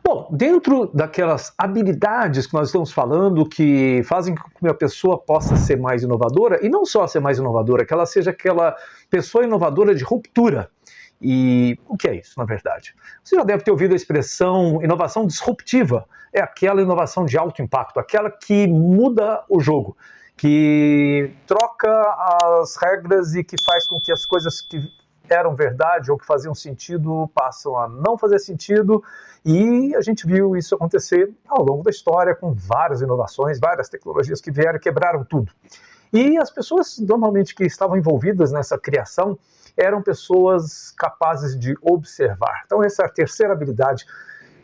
Bom, dentro daquelas habilidades que nós estamos falando que fazem com que a pessoa possa ser mais inovadora, e não só ser mais inovadora, que ela seja aquela pessoa inovadora de ruptura. E o que é isso, na verdade? Você já deve ter ouvido a expressão inovação disruptiva. É aquela inovação de alto impacto, aquela que muda o jogo, que troca as regras e que faz com que as coisas que eram verdade ou que faziam sentido passam a não fazer sentido, e a gente viu isso acontecer ao longo da história com várias inovações, várias tecnologias que vieram e quebraram tudo. E as pessoas normalmente que estavam envolvidas nessa criação eram pessoas capazes de observar. Então essa é a terceira habilidade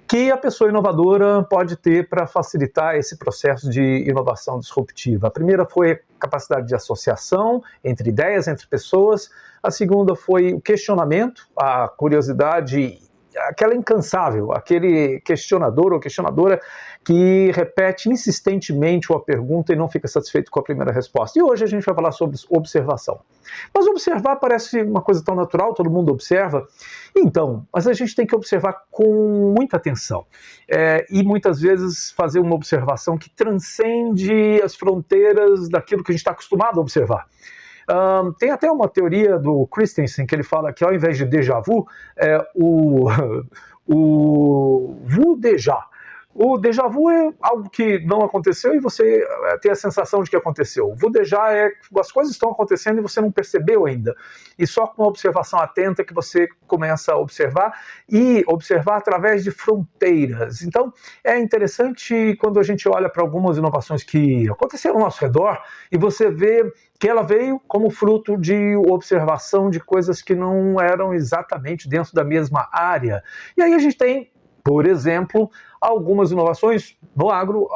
que a pessoa inovadora pode ter para facilitar esse processo de inovação disruptiva. A primeira foi a capacidade de associação entre ideias, entre pessoas. A segunda foi o questionamento, a curiosidade, aquela incansável, aquele questionador ou questionadora que repete insistentemente uma pergunta e não fica satisfeito com a primeira resposta. E hoje a gente vai falar sobre observação. Mas observar parece uma coisa tão natural, todo mundo observa. Então, mas a gente tem que observar com muita atenção. E muitas vezes fazer uma observação que transcende as fronteiras daquilo que a gente está acostumado a observar. Tem até uma teoria do Christensen que ele fala que ao invés de déjà vu, o vu déjà. O déjà vu é algo que não aconteceu e você tem a sensação de que aconteceu. O vu déjà é que as coisas estão acontecendo e você não percebeu ainda. E só com uma observação atenta que você começa a observar e observar através de fronteiras. Então é interessante quando a gente olha para algumas inovações que aconteceram ao nosso redor e você vê que ela veio como fruto de observação de coisas que não eram exatamente dentro da mesma área. E aí a gente tem, por exemplo, algumas inovações no agro,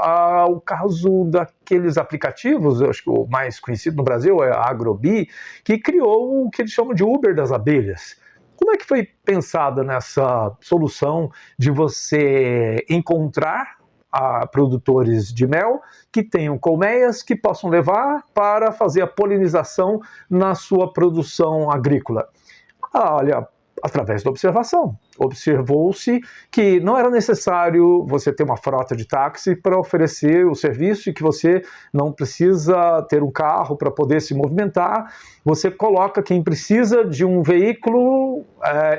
o caso daqueles aplicativos, eu acho que o mais conhecido no Brasil é a Agrobi, que criou o que eles chamam de Uber das abelhas. Como é que foi pensada nessa solução de você encontrar produtores de mel que tenham colmeias que possam levar para fazer a polinização na sua produção agrícola? Olha, através da observação. Observou-se que não era necessário você ter uma frota de táxi para oferecer o serviço e que você não precisa ter um carro para poder se movimentar. Você coloca quem precisa de um veículo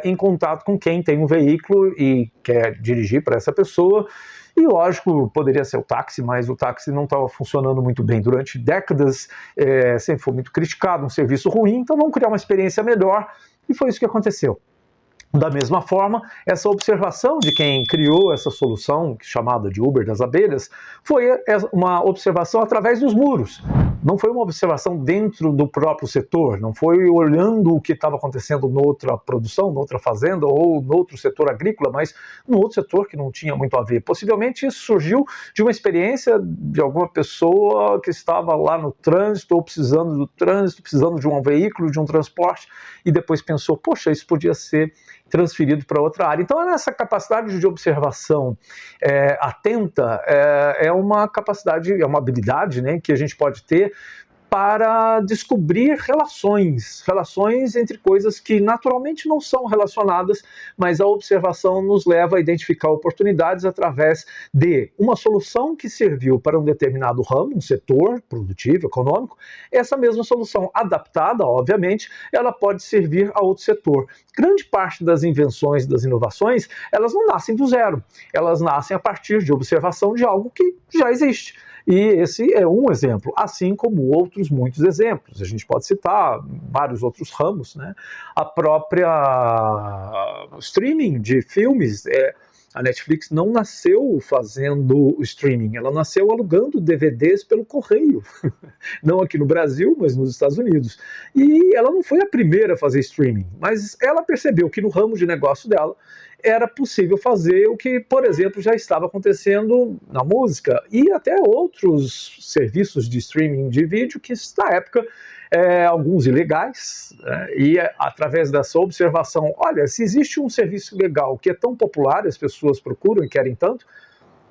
em contato com quem tem um veículo e quer dirigir para essa pessoa. E lógico, poderia ser o táxi, mas o táxi não estava funcionando muito bem. Durante décadas, sempre foi muito criticado, um serviço ruim, então vamos criar uma experiência melhor. E foi isso que aconteceu. Da mesma forma, essa observação de quem criou essa solução, chamada de Uber das abelhas, foi uma observação através dos muros. Não foi uma observação dentro do próprio setor, não foi olhando o que estava acontecendo noutra produção, noutra fazenda ou noutro setor agrícola, mas no outro setor que não tinha muito a ver. Possivelmente isso surgiu de uma experiência de alguma pessoa que estava lá no trânsito ou precisando do trânsito, precisando de um veículo, de um transporte, e depois pensou, poxa, isso podia ser transferido para outra área. Então, essa capacidade de observação atenta é uma capacidade, é uma habilidade, né, que a gente pode ter para descobrir relações entre coisas que naturalmente não são relacionadas, mas a observação nos leva a identificar oportunidades através de uma solução que serviu para um determinado ramo, um setor produtivo, econômico. Essa mesma solução adaptada, obviamente, ela pode servir a outro setor. Grande parte das invenções, das inovações, elas não nascem do zero, elas nascem a partir de observação de algo que já existe. E esse é um exemplo, assim como outros muitos exemplos. A gente pode citar vários outros ramos, né? A própria streaming de filmes, a Netflix não nasceu fazendo streaming, ela nasceu alugando DVDs pelo correio. Não aqui no Brasil, mas nos Estados Unidos. E ela não foi a primeira a fazer streaming, mas ela percebeu que no ramo de negócio dela era possível fazer o que, por exemplo, já estava acontecendo na música e até outros serviços de streaming de vídeo que, na época, alguns ilegais, e através dessa observação, olha, se existe um serviço legal que é tão popular, as pessoas procuram e querem tanto,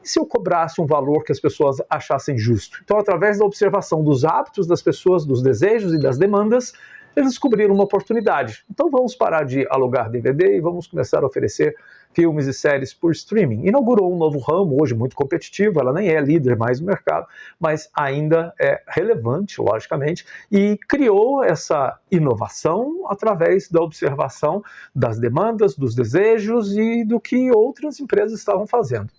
e se eu cobrasse um valor que as pessoas achassem justo? Então, através da observação dos hábitos das pessoas, dos desejos e das demandas, eles descobriram uma oportunidade. Então vamos parar de alugar DVD e vamos começar a oferecer filmes e séries por streaming. Inaugurou um novo ramo, hoje muito competitivo, ela nem é líder mais no mercado, mas ainda é relevante, logicamente, e criou essa inovação através da observação das demandas, dos desejos e do que outras empresas estavam fazendo.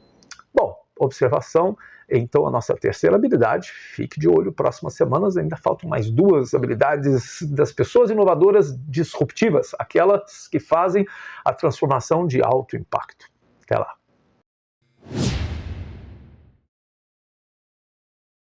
Bom, observação, então a nossa terceira habilidade, fique de olho, próximas semanas ainda faltam mais 2 habilidades das pessoas inovadoras disruptivas, aquelas que fazem a transformação de alto impacto. Até lá.